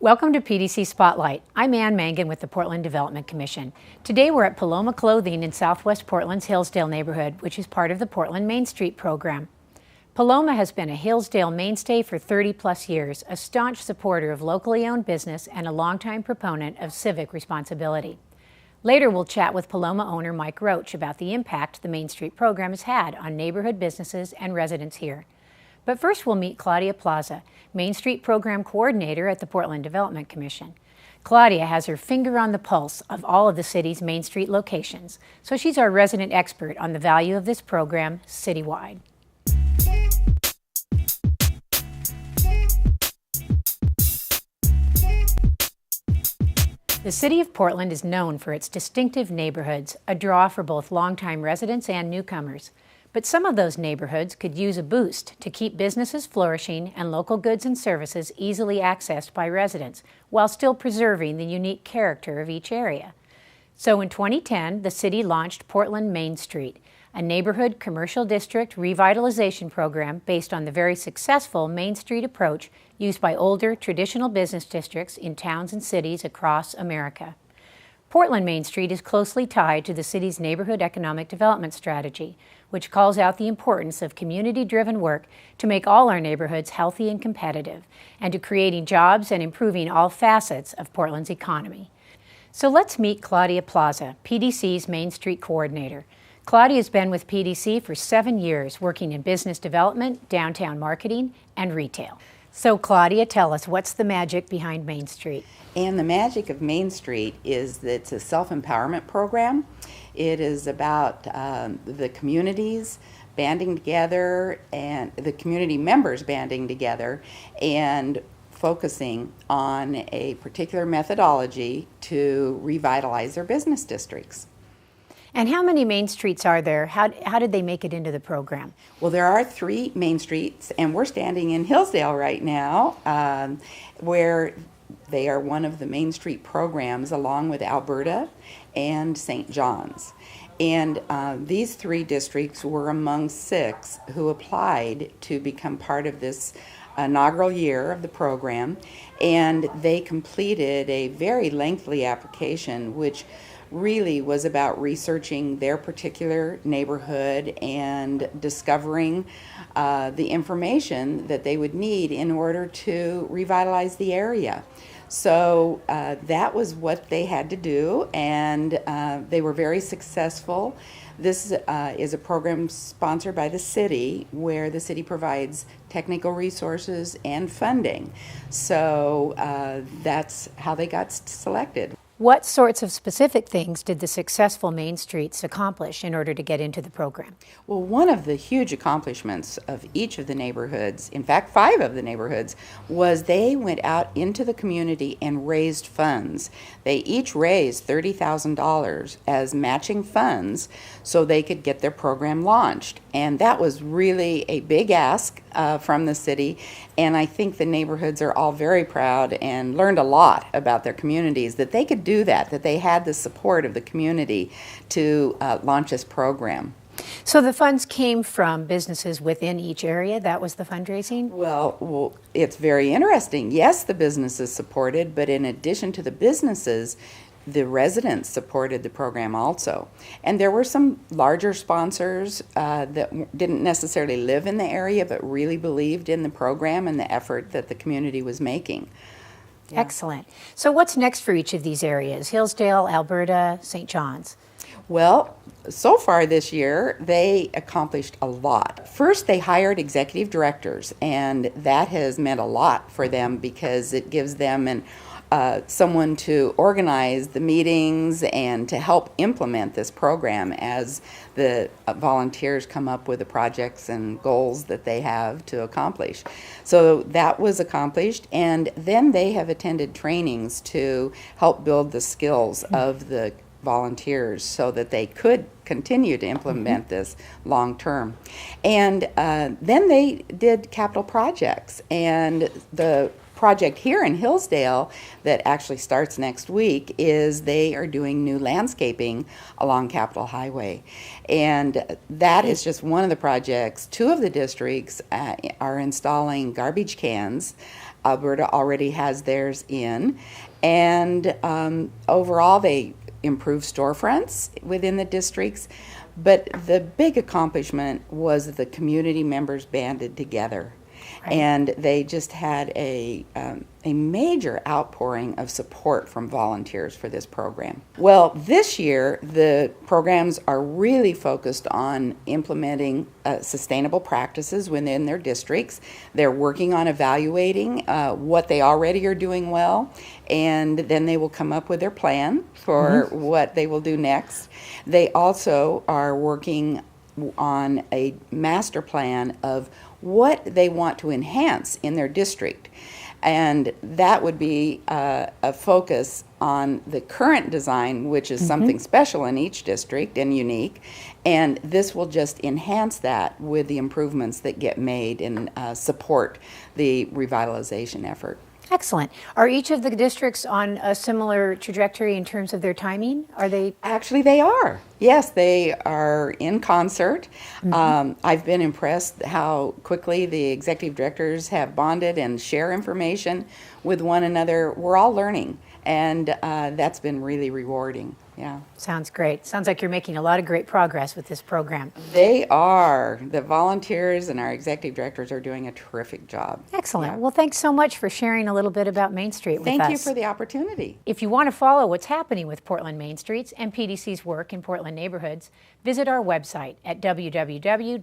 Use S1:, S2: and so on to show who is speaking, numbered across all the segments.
S1: Welcome to PDC Spotlight. I'm Mangan with the Portland Development Commission. Today we're at Paloma Clothing in Southwest Portland's Hillsdale neighborhood, which is part of the Portland Main Street program. Paloma has been a Hillsdale mainstay for 30-plus years, a staunch supporter of locally owned business and a longtime proponent of civic responsibility. Later we'll chat with Paloma owner Mike Roach about the impact the Main Street program has had on neighborhood businesses and residents here. But first we'll meet Claudia Plaza, Main Street Program Coordinator at the Portland Development Commission. Claudia has her finger on the pulse of all of the city's Main Street locations, so she's our resident expert on the value of this program citywide. The city of Portland is known for its distinctive neighborhoods, a draw for both longtime residents and newcomers. But some of those neighborhoods could use a boost to keep businesses flourishing and local goods and services easily accessed by residents, while still preserving the unique character of each area. So in 2010, the city launched Portland Main Street, a neighborhood commercial district revitalization program based on the very successful Main Street approach used by older traditional business districts in towns and cities across America. Portland Main Street is closely tied to the city's neighborhood economic development strategy, which calls out the importance of community-driven work to make all our neighborhoods healthy and competitive, and to creating jobs and improving all facets of Portland's economy. So let's meet Claudia Plaza, PDC's Main Street Coordinator. Claudia has been with PDC for 7 years, working in business development, downtown marketing, and retail. So Claudia, tell us, what's the magic behind Main Street?
S2: And the magic of Main Street is that it's a self-empowerment program. It is about the communities banding together and the community members banding together and focusing on a particular methodology to revitalize their business districts.
S1: And how many Main Streets are there? How did they make it into the program?
S2: Well, there are 3 Main Streets, and we're standing in Hillsdale right now, where they are one of the Main Street programs along with Alberta and St. John's. And these 3 districts were among 6 who applied to become part of this inaugural year of the program, and they completed a very lengthy application which really was about researching their particular neighborhood and discovering the information that they would need in order to revitalize the area. So that was what they had to do, and they were very successful. This is a program sponsored by the city, where the city provides technical resources and funding. So that's how they got selected.
S1: What sorts of specific things did the successful Main Streets accomplish in order to get into the program?
S2: Well, one of the huge accomplishments of each of the neighborhoods, in fact 5 of the neighborhoods, was they went out into the community and raised funds. They each raised $30,000 as matching funds so they could get their program launched. And that was really a big ask from the city. And I think the neighborhoods are all very proud and learned a lot about their communities, that they could do that they had the support of the community to launch this program.
S1: So the funds came from businesses within each area? That was the fundraising?
S2: Well, it's very interesting. Yes, the businesses supported, but in addition to the businesses, the residents supported the program also. And there were some larger sponsors that didn't necessarily live in the area, but really believed in the program and the effort that the community was making. Yeah.
S1: Excellent. So what's next for each of these areas? Hillsdale, Alberta, St. John's?
S2: Well, so far this year, they accomplished a lot. First, they hired executive directors, and that has meant a lot for them because it gives them someone to organize the meetings and to help implement this program as the volunteers come up with the projects and goals that they have to accomplish. So that was accomplished, and then they have attended trainings to help build the skills of the volunteers so that they could continue to implement this long term. And then they did capital projects, and the project here in Hillsdale that actually starts next week is they are doing new landscaping along Capitol Highway. And that is just one of the projects. 2 of the districts are installing garbage cans Alberta already has theirs in. And overall, they improve storefronts within the districts. But the big accomplishment was the community members banded together. Right. And they just had a major outpouring of support from volunteers for this program. Well, this year, the programs are really focused on implementing sustainable practices within their districts. They're working on evaluating what they already are doing well, and then they will come up with their plan for what they will do next. They also are working on a master plan of what they want to enhance in their district. And that would be a focus on the current design, which is something special in each district and unique. And this will just enhance that with the improvements that get made and support the revitalization effort.
S1: Excellent. Are each of the districts on a similar trajectory in terms of their timing? Are they?
S2: Actually, they are. Yes, they are in concert. I've been impressed how quickly the executive directors have bonded and share information with one another. We're all learning, and that's been really rewarding. Yeah.
S1: Sounds great. Sounds like you're making a lot of great progress with this program.
S2: They are. The volunteers and our executive directors are doing a terrific job.
S1: Excellent. Yeah. Well, thanks so much for sharing a little bit about Main Street with us.
S2: Thank you for the opportunity.
S1: If you want to follow what's happening with Portland Main Streets and PDC's work in Portland neighborhoods, visit our website at www.pdc.us.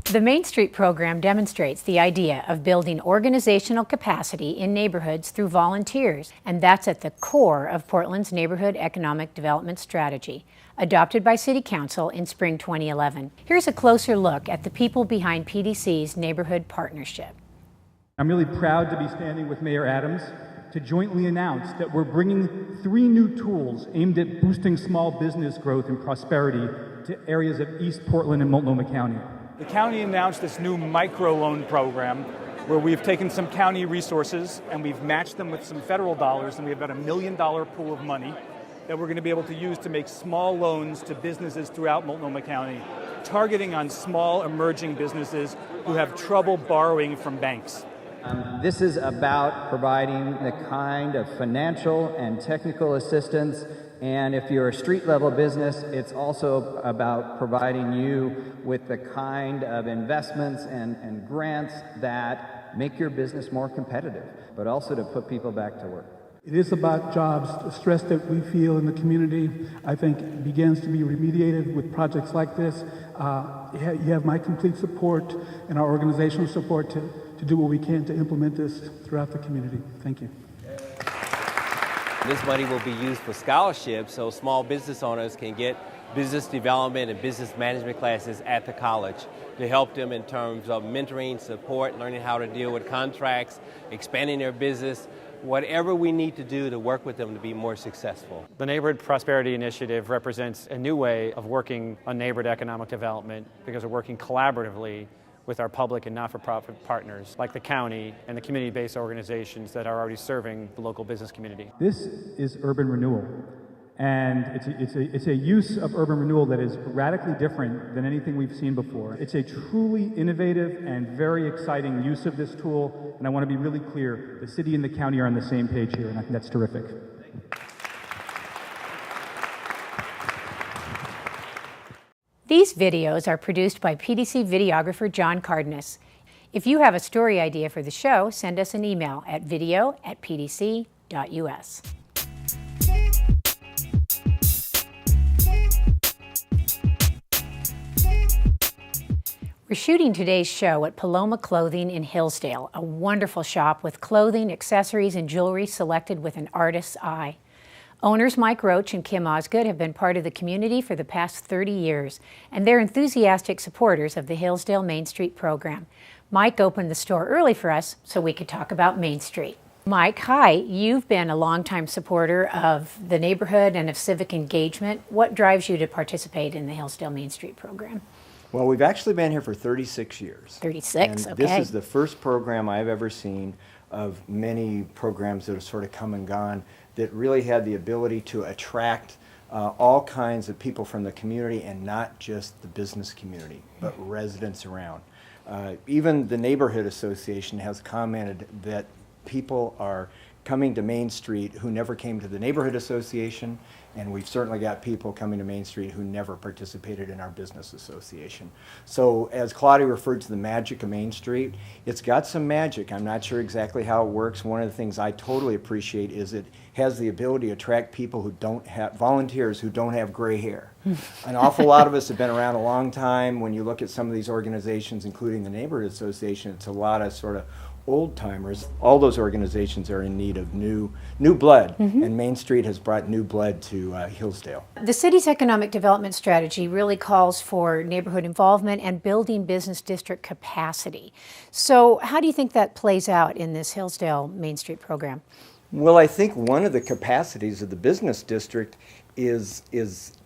S1: The Main Street program demonstrates the idea of building organizational capacity in neighborhoods through volunteers, and that's at the core of Portland's Neighborhood Economic Development Strategy, adopted by City Council in spring 2011. Here's a closer look at the people behind PDC's Neighborhood Partnership.
S3: I'm really proud to be standing with Mayor Adams to jointly announce that we're bringing 3 new tools aimed at boosting small business growth and prosperity to areas of East Portland and Multnomah County.
S4: The county announced this new microloan program where we've taken some county resources and we've matched them with some federal dollars, and we have about $1 million pool of money that we're going to be able to use to make small loans to businesses throughout Multnomah County, targeting on small emerging businesses who have trouble borrowing from banks.
S5: This is about providing the kind of financial and technical assistance, and if you're a street-level business, it's also about providing you with the kind of investments and grants that make your business more competitive, but also to put people back to work.
S6: It is about jobs. The stress that we feel in the community, I think, begins to be remediated with projects like this. You have my complete support and our organizational support to do what we can to implement this throughout the community. Thank you.
S7: This money will be used for scholarships so small business owners can get business development and business management classes at the college to help them in terms of mentoring, support, learning how to deal with contracts, expanding their business, whatever we need to do to work with them to be more successful.
S8: The Neighborhood Prosperity Initiative represents a new way of working on neighborhood economic development because we're working collaboratively with our public and not-for-profit partners like the county and the community-based organizations that are already serving the local business community.
S3: This is urban renewal, and it's a use of urban renewal that is radically different than anything we've seen before. It's a truly innovative and very exciting use of this tool, and I want to be really clear, the city and the county are on the same page here, and I think that's terrific.
S1: These videos are produced by PDC videographer John Cárdenas. If you have a story idea for the show, send us an email at video@pdc.us. We're shooting today's show at Paloma Clothing in Hillsdale, a wonderful shop with clothing, accessories, and jewelry selected with an artist's eye. Owners Mike Roach and Kim Osgood have been part of the community for the past 30 years, and they're enthusiastic supporters of the Hillsdale Main Street program. Mike opened the store early for us so we could talk about Main Street. Mike, hi. You've been a longtime supporter of the neighborhood and of civic engagement. What drives you to participate in the Hillsdale Main Street program?
S9: Well, we've actually been here for 36 years.
S1: 36,
S9: and
S1: okay.
S9: This is the first program I've ever seen of many programs that have sort of come and gone that really had the ability to attract all kinds of people from the community, and not just the business community, but residents around. Even the neighborhood association has commented that people are coming to Main Street who never came to the neighborhood association, and we've certainly got people coming to Main Street who never participated in our business association. So as Claudia referred to the magic of Main Street, it's got some magic. I'm not sure exactly how it works. One of the things I totally appreciate is it has the ability to attract people who don't have, volunteers who don't have gray hair. An awful lot of us have been around a long time. When you look at some of these organizations, including the neighborhood association, it's a lot of sort of old timers. All those organizations are in need of new blood, and Main Street has brought new blood to Hillsdale.
S1: The city's economic development strategy really calls for neighborhood involvement and building business district capacity. So how do you think that plays out in this Hillsdale Main Street program?
S9: Well, I think one of the capacities of the business district is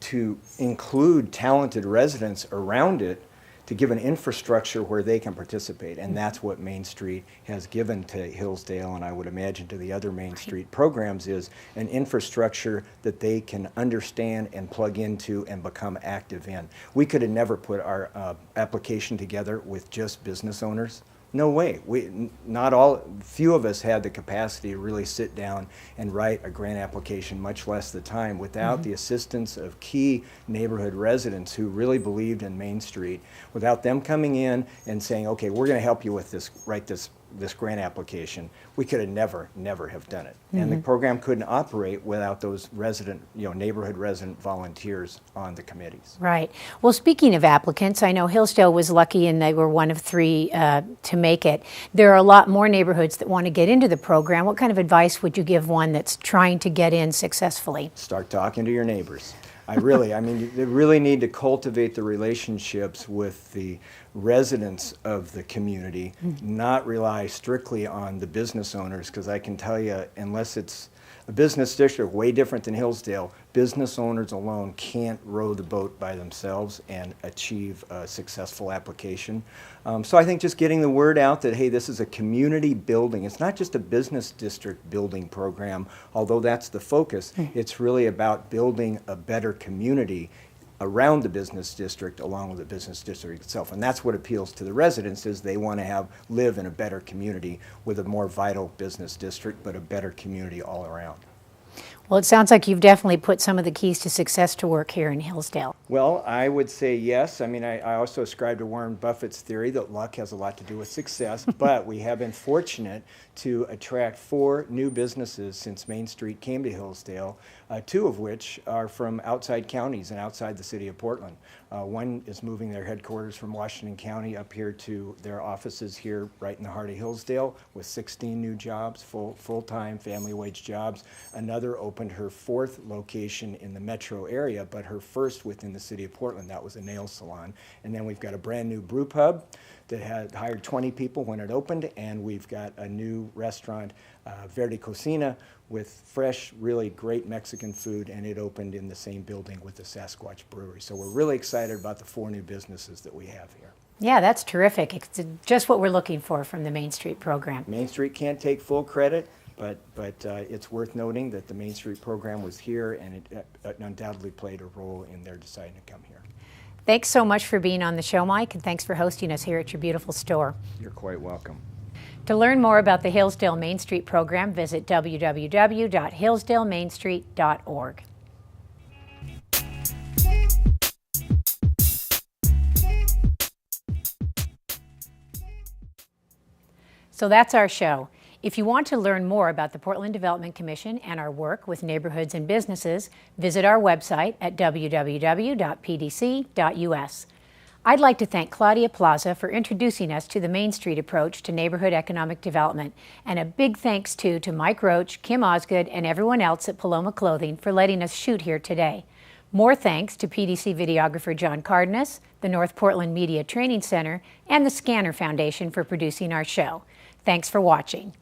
S9: to include talented residents around it to give an infrastructure where they can participate. And that's what Main Street has given to Hillsdale, and I would imagine to the other Main Street programs, is an infrastructure that they can understand and plug into and become active in. We could have never put our application together with just business owners. No way. Few of us had the capacity to really sit down and write a grant application, much less the time, without the assistance of key neighborhood residents who really believed in Main Street. Without them coming in and saying, okay, we're going to help you with this, write this grant application, we could have never have done it. And the program couldn't operate without those neighborhood resident volunteers on the committees.
S1: Right. Well, speaking of applicants, I know Hillsdale was lucky and they were one of 3 to make it. There are a lot more neighborhoods that want to get into the program. What kind of advice would you give one that's trying to get in successfully?
S9: Start talking to your neighbors. I mean, they really need to cultivate the relationships with the residents of the community, not rely strictly on the business owners, because I can tell you, unless it's a business district way different than Hillsdale, business owners alone can't row the boat by themselves and achieve a successful application. So I think just getting the word out that, hey, this is a community building. It's not just a business district building program, although that's the focus. It's really about building a better community around the business district along with the business district itself. And that's what appeals to the residents, is they want to live in a better community with a more vital business district, but a better community all around.
S1: Well, it sounds like you've definitely put some of the keys to success to work here in Hillsdale.
S9: Well, I would say yes. I mean, I also ascribe to Warren Buffett's theory that luck has a lot to do with success, but we have been fortunate to attract 4 new businesses since Main Street came to Hillsdale, 2 of which are from outside counties and outside the city of Portland. One is moving their headquarters from Washington County up here to their offices here right in the heart of Hillsdale with 16 new jobs, full-time family wage jobs. Another opened her 4th location in the metro area, but her first within the city of Portland. That was a nail salon. And then we've got a brand new brew pub that had hired 20 people when it opened, and we've got a new restaurant, Verde Cocina, with fresh, really great Mexican food, and it opened in the same building with the Sasquatch Brewery. So we're really excited about the 4 new businesses that we have here.
S1: Yeah, that's terrific. It's just what we're looking for from the Main Street program.
S9: Main Street can't take full credit, but it's worth noting that the Main Street program was here, and it undoubtedly played a role in their deciding to come here.
S1: Thanks so much for being on the show, Mike, and thanks for hosting us here at your beautiful store.
S9: You're quite welcome.
S1: To learn more about the Hillsdale Main Street program, visit www.hillsdalemainstreet.org. So that's our show. If you want to learn more about the Portland Development Commission and our work with neighborhoods and businesses, visit our website at www.pdc.us. I'd like to thank Claudia Plaza for introducing us to the Main Street approach to neighborhood economic development, and a big thanks to Mike Roach, Kim Osgood, and everyone else at Paloma Clothing for letting us shoot here today. More thanks to PDC videographer John Cárdenas, the North Portland Media Training Center, and the Scanner Foundation for producing our show. Thanks for watching.